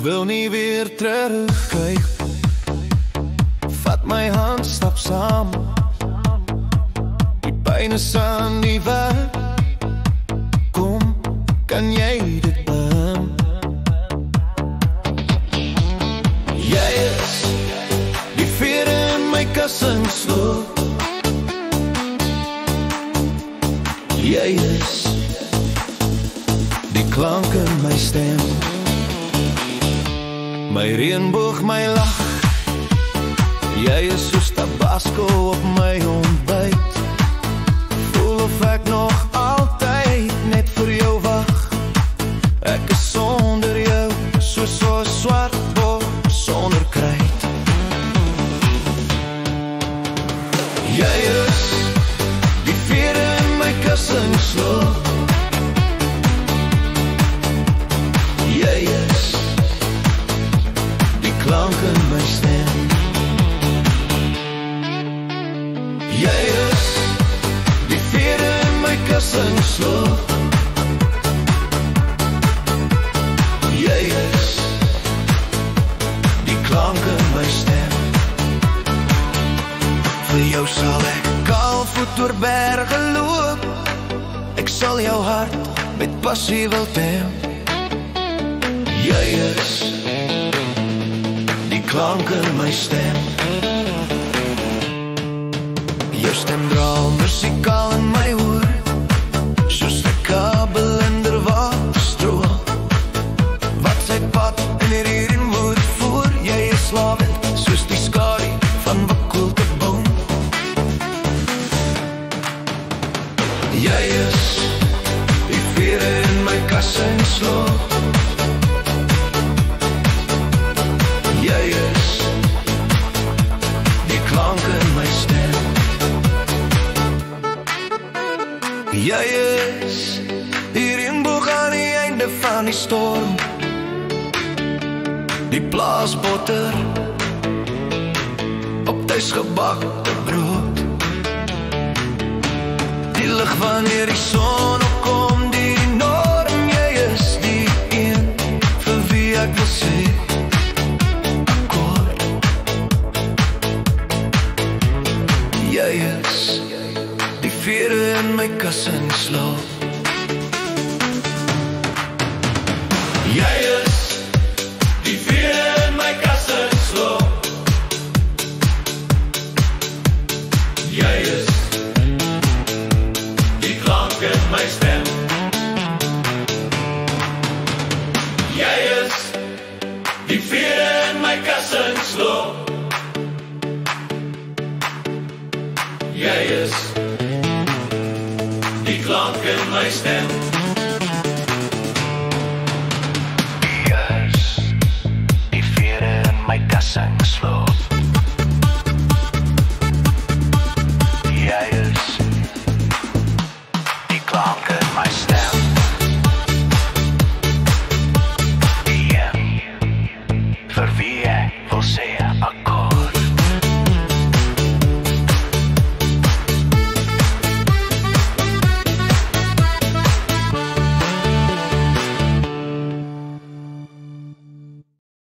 wil nie weer terugkyk. Vat my hand, stap saam. Die pyn is aan die weg. Kom, kan jy dit bam? Jy is die veer in my kussingslot. Jy is die klank in my stem. My reënboog, my lach. Jy is soos tabasco op my ontbyt. Voel of ek nog altyd net vir jou wag. Ek is sonder jou, soos so swart bord sonder kruit. Jy is die veer in my kussingslot. Jy is die klank in my stem. Jy is die veer in my kussingslot. Jy is die klank in my stem. Vir jou sal ek kaalvoet oor berge loop. Ek sal jou hart met passie wil tem. Jy is die klank in my stem. Jou stem draal musikaal in my oor, soos 'n kabel in der waterstroom. Wat sy pad in hier in moet voer. Jy is slawend, soos die skadu van bekoelde boom. Jy is die veer in my kussingslot. Jy is die klank in my stem. Jy is die reënboog aan die einde van die storm. Die plaasbotter op tuisgebakte brood. Die lig wanneer die son opkom, die norm. Jy is die een vir wie ek wil sê akkoord. Jy is die veer in my kussingslot. Jy is die veer in my kussingslot. Jy is die klank in my stem. Jy is die veer in my kussingslot. Jy is die klank in my stem.